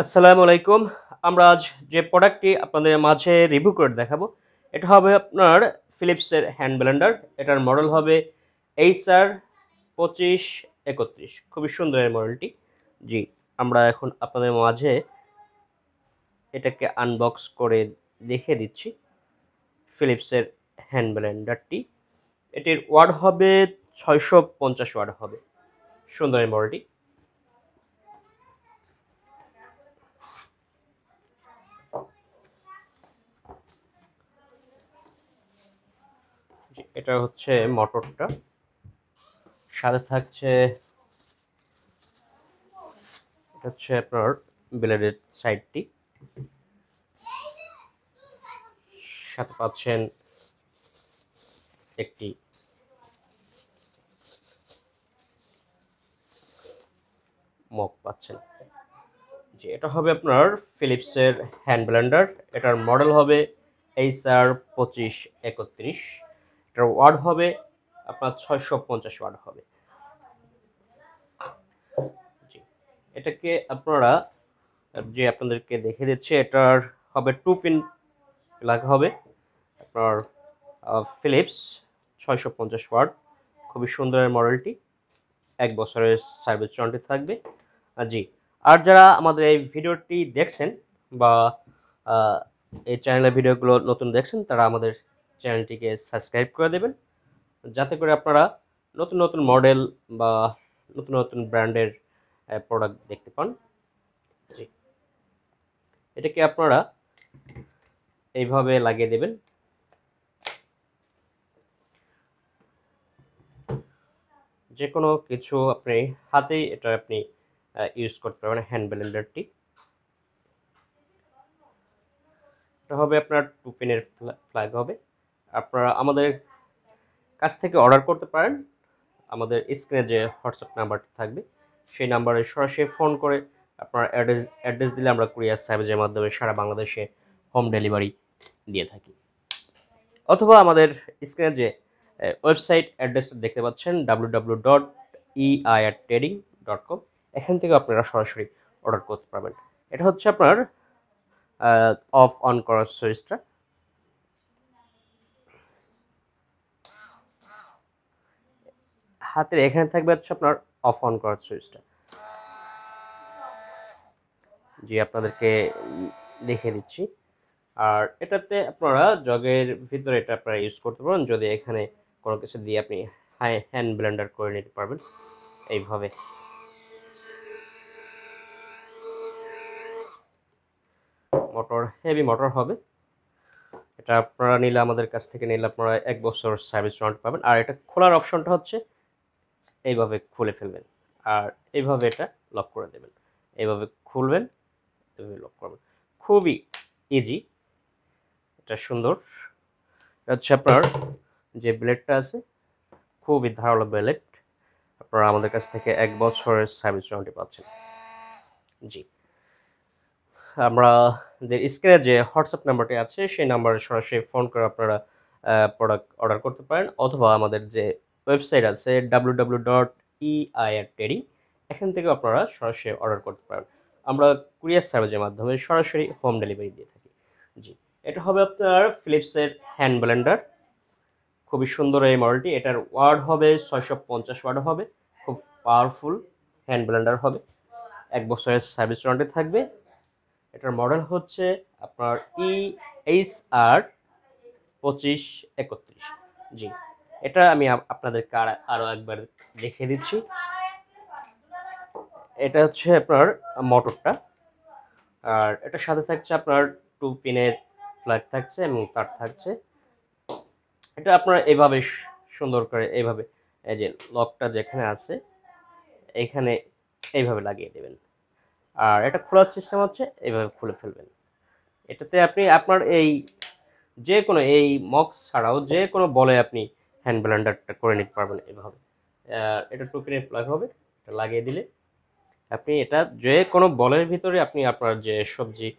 আসসালামু আলাইকুম। আমরা আজ যে প্রোডাক্টটি আপনাদের মাঝে রিভিউ করে দেখাবো, এটা হবে আপনার ফিলিপসের হ্যান্ড ব্লেন্ডার। এটার মডেল হবে এইচআর 2531। খুবই সুন্দর এই মডেলটি। জি, আমরা এখন আপনাদের মাঝে এটাকে আনবক্স করে দেখিয়ে দিচ্ছি ফিলিপসের হ্যান্ড ব্লেন্ডারটি। এটির ওয়াট হবে 650 ওয়াট হবে। সুন্দর এই মডেলটি। এটা হচ্ছে মোটরটা, সাথে থাকছে এটা হচ্ছে আপনার ব্লেডের সাইডটি, সাথে পাচ্ছেন একটি মগ পাচ্ছেন। যে এটা হবে আপনার ফিলিপসের হ্যান্ড ব্লেন্ডার। এটার মডেল হবে এইচআর 2531। এটার ওয়াট হবে আপনার 650 ওয়াট হবে। জি, এটাকে আপনারা যে আপনাদেরকে দেখে দিচ্ছে, এটার হবে 2 পিন প্লাগ হবে আপনার ফিলিপস 650 ওয়াট। খুবই সুন্দর মডেলটি, 1 বছরের সার্ভিস ওয়ারেন্টি থাকবে। জি, আর যারা আমাদের এই ভিডিওটি দেখছেন বা আহ, এই চ্যানেলের ভিডিওগুলো নতুন দেখছেন, তারা আমাদের চ্যানেলটিকে সাবস্ক্রাইব করে দেবেন, যাতে করে আপনারা নতুন নতুন মডেল বা নতুন নতুন ব্র্যান্ডের প্রোডাক্ট দেখতে পান। জি, এটাকে আপনারা এইভাবে লাগিয়ে দেবেন। যে কোনো কিছু আপনি হাতেই এটা আপনি ইউজ করতে পারবেন হ্যান্ড ব্লেন্ডারটি। এটা হবে আপনার 2 পিনের প্লাগ হবে। আপনারা আমাদের কাছ থেকে অর্ডার করতে পারেন। আমাদের স্ক্রিনে যে হোয়াটসঅ্যাপ নাম্বারটি থাকবে, সেই নাম্বারে সরাসরি ফোন করে আপনার অ্যাড্রেস দিলে আমরা কুরিয়ার সার্ভিসের মাধ্যমে সারা বাংলাদেশে হোম ডেলিভারি দিয়ে থাকি। অথবা আমাদের স্ক্রিনে যে ওয়েবসাইট অ্যাড্রেস দেখতে পাচ্ছেন www.eirtrading.com, এখান থেকে আপনারা সরাসরি অর্ডার করতে পারবেন। এটা হচ্ছে আপনার অফ অন করার সুইচটা। হাতের এখানে থাকবে হচ্ছে আপনার অফ অন করার সুইচটা। জি, আপনাদেরকে দেখিয়ে দিচ্ছি। আর এটাতে আপনারা জগের ভিতরে এটা আপনারা ইউজ করতে পারেন, যদি এখানে কোনো কিছু দিয়ে আপনি হ্যান্ড ব্লেন্ডার করে নিতে পারবেন এইভাবে। মোটর হেভি মোটর হবে। এটা আপনারা নিলে, আমাদের কাছ থেকে নিলে আপনারা 1 বছর সার্ভিস ওয়ারেন্টি পাবেন। আর এটা খোলার অপশনটা হচ্ছে এইভাবে খুলে ফেলবেন, আর এইভাবে এটা লক করে দেবেন। এইভাবে খুলবেন, এইভাবে লক করবেন। খুবই ইজি, এটা সুন্দর। এটা হচ্ছে আপনার যে ব্লেডটা আছে, খুবই ধারালো ব্লেড। আপনারা আমাদের কাছ থেকে 1 বছরের সার্ভিস ওয়ারেন্টি পাচ্ছেন। জি, আমরা স্ক্রিনে যে হোয়াটসঅ্যাপ নাম্বারটি আছে, সেই নাম্বারে সরাসরি ফোন করে আপনারা প্রোডাক্ট অর্ডার করতে পারেন, অথবা আমাদের যে ওয়েবসাইট আছে www.eirtrading, এখান থেকে আপনারা সরাসরি অর্ডার করতে পারেন। আমরা কুরিয়ার সার্ভিসের মাধ্যমে সরাসরি হোম ডেলিভারি দিয়ে থাকি। জি, এটা হবে আপনার ফিলিপসের হ্যান্ড ব্লেন্ডার। খুবই সুন্দর এই মডেলটি। এটার ওয়াট হবে 650 ওয়াট হবে। খুব পাওয়ারফুল হ্যান্ড ব্লেন্ডার হবে। 1 বছরের সার্ভিস ওয়ারেন্টি থাকবে। এটার মডেল হচ্ছে আপনার EHR 2531। জি, এটা আমি আপনাদেরকে আরো একবার দেখিয়ে দিচ্ছি। এটা হচ্ছে আপনার মোটরটা, আর এটার সাথে থাকছে আপনার 2 পিনের প্লাগ থাকছে এবং তার থাকছে। এটা আপনারা এইভাবে সুন্দর করে এইভাবে, এই যে লকটা যেখানে আছে এখানে এইভাবে লাগিয়ে দেবেন। আর এটা খোলার সিস্টেম হচ্ছে এইভাবে খুলে ফেলবেন। এটাতে আপনি আপনার এই যে কোনো এই মক্স ছাড়াও যে কোনো বলে আপনি হ্যান্ড ব্লেন্ডারটা করে নিতে পারবেন এইভাবে। এটা 2 পিনের প্লাগ হবে। এটা লাগিয়ে দিলে আপনি এটা যে কোনো বলের ভিতরে আপনি আপনার যে সবজি,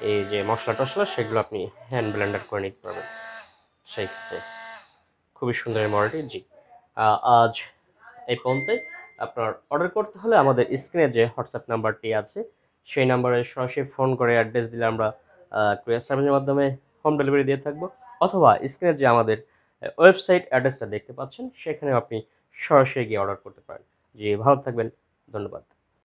এই যে মশলা টশলা, সেগুলো আপনি হ্যান্ড ব্লেন্ডার করে নিতে পারবেন সেই ক্ষেত্রে। খুবই সুন্দর এই মডেলটি। জি, আজ এই পর্যন্তই। আপনার অর্ডার করতে হলে আমাদের স্ক্রিনে যে হোয়াটসঅ্যাপ নাম্বারটি আছে, সেই নাম্বারে সরাসরি ফোন করে অ্যাড্রেস দিলে আমরা কুরিয়ার সার্ভিসের মাধ্যমে হোম ডেলিভারি দিয়ে থাকবো, অথবা স্ক্রিনে যে আমাদের ওয়েবসাইট অ্যাড্রেসটা দেখতে পাচ্ছেন সেখানেও আপনি সরাসরি গিয়ে অর্ডার করতে পারেন। জি, ভালো থাকবেন। ধন্যবাদ।